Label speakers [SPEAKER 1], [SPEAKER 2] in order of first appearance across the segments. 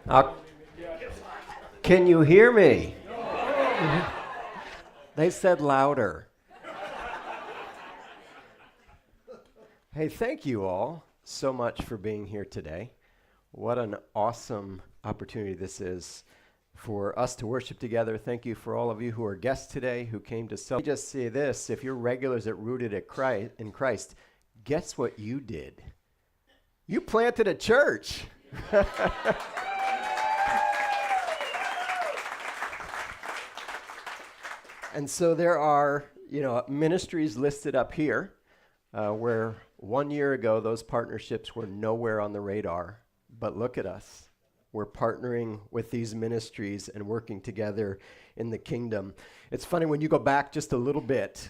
[SPEAKER 1] Uh, can you hear me? They said louder. Hey, thank you all so much for being here today. What an awesome opportunity this is for us to worship together. Thank you for all of you who are guests today who came to celebrate. Let me just say this, if you're regulars at Rooted in Christ, guess what you did? You planted a church. And so there are, ministries listed up here where 1 year ago those partnerships were nowhere on the radar. But look at us. We're partnering with these ministries and working together in the kingdom. It's funny when you go back just a little bit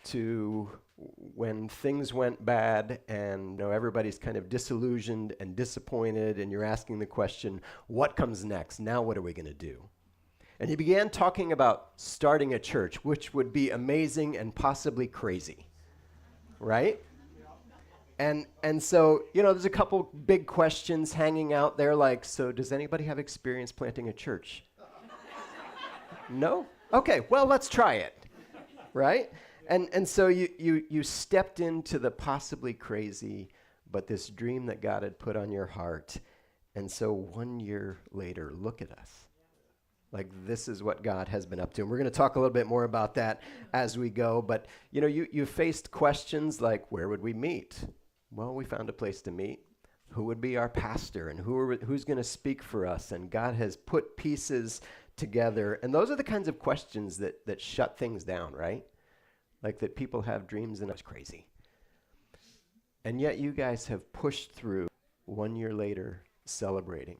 [SPEAKER 1] to when things went bad and everybody's kind of disillusioned and disappointed, and you're asking the question, what comes next? Now what are we going to do? And he began talking about starting a church, which would be amazing and possibly crazy, right? And so, there's a couple big questions hanging out there like, so does anybody have experience planting a church? No? Okay, well, let's try it, right? And so you stepped into the possibly crazy, but this dream that God had put on your heart. And so 1 year later, look at us. Like, this is what God has been up to. And we're going to talk a little bit more about that as we go. But, you faced questions like, where would we meet? Well, we found a place to meet. Who would be our pastor? And who's going to speak for us? And God has put pieces together. And those are the kinds of questions that shut things down, right? Like that people have dreams and it's crazy. And yet you guys have pushed through 1 year later celebrating.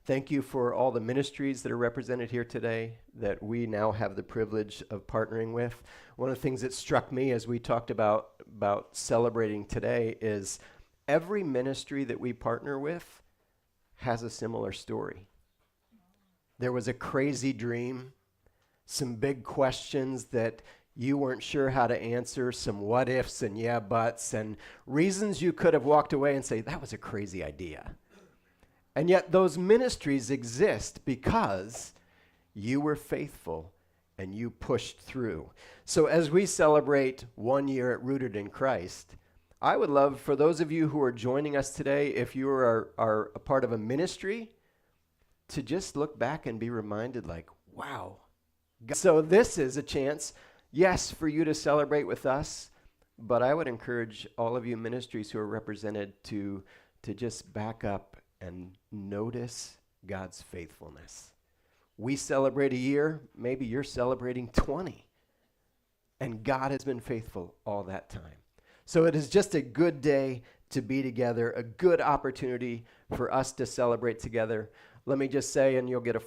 [SPEAKER 1] Thank you for all the ministries that are represented here today that we now have the privilege of partnering with. One of the things that struck me as we talked about celebrating today is every ministry that we partner with has a similar story. There was a crazy dream, some big questions that you weren't sure how to answer, some what ifs and yeah buts, and reasons you could have walked away and say, that was a crazy idea. And yet those ministries exist because you were faithful and you pushed through. So as we celebrate 1 year at Rooted in Christ, I would love for those of you who are joining us today, if you are a part of a ministry, to just look back and be reminded like, wow. So this is a chance, yes, for you to celebrate with us, but I would encourage all of you ministries who are represented to just back up and notice God's faithfulness. We celebrate a year, maybe you're celebrating 20. And God has been faithful all that time. So it is just a good day to be together, a good opportunity for us to celebrate together. Let me just say, and you'll get a